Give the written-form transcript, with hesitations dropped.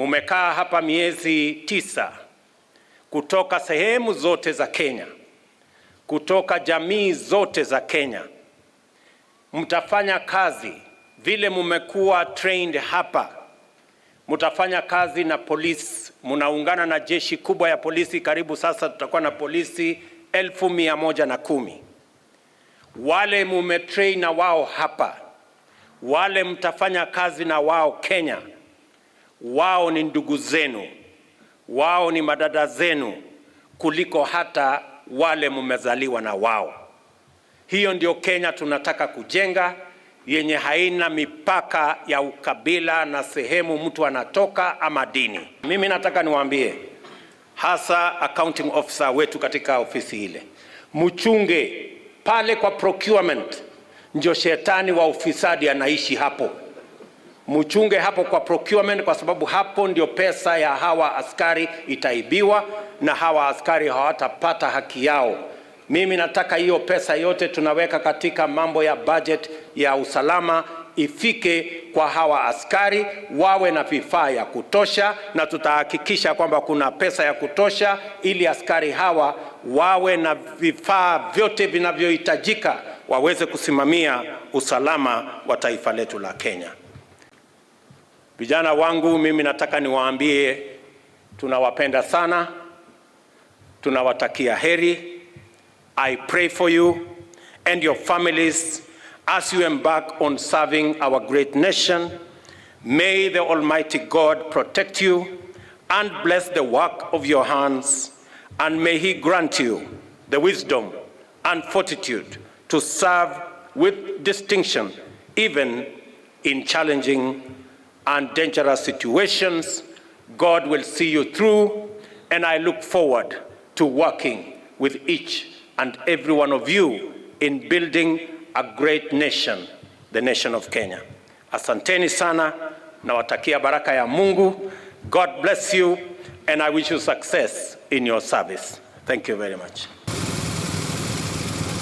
Mumekaa hapa miezi 9 kutoka sehemu zote za Kenya, kutoka jamii zote za Kenya. Mtafanya kazi vile mumekuwa trained hapa. Mtafanya kazi na polisi, munaungana na jeshi kubwa ya polisi. Karibu sasa tutakuwa na polisi 1110. Wale mumetrain na wao hapa, wale mtafanya kazi na wao Kenya, wao ni ndugu zenu, wao ni madada zenu kuliko hata wale mumezaliwa na wao. Hiyo ndio Kenya tunataka kujenga, yenye haina mipaka ya ukabila na sehemu mtu anatoka ama dini. Mimi nataka niwaambie hasa accounting officer wetu katika ofisi ile, mchunge pale kwa procurement, ndio shetani wa ufisadi anaishi hapo. Mchunge hapo kwa procurement, kwa sababu hapo ndio pesa ya hawa askari itaibiwa na hawa askari hawatapata haki yao. Mimi nataka hiyo pesa yote tunaweka katika mambo ya budget ya usalama ifike kwa hawa askari, wawe na vifaa ya kutosha, na tutahakikisha kwamba kuna pesa ya kutosha ili askari hawa wawe na vifaa vyote vinavyohitajika waweze kusimamia usalama wa taifa letu la Kenya. Vijana wangu, mimi nataka niwaambie tunawapenda sana, tunawatakia heri. I pray for you and your families as you embark on serving our great nation. May the Almighty God protect you and bless the work of your hands, and may He grant you the wisdom and fortitude to serve with distinction, even in challenging and dangerous situations. God will see you through, and I look forward to working with each and every one of you in building a great nation, the nation of Kenya. Asanteni sana, nawatakia baraka ya Mungu. God bless you, and I wish you success in your service. Thank you very much.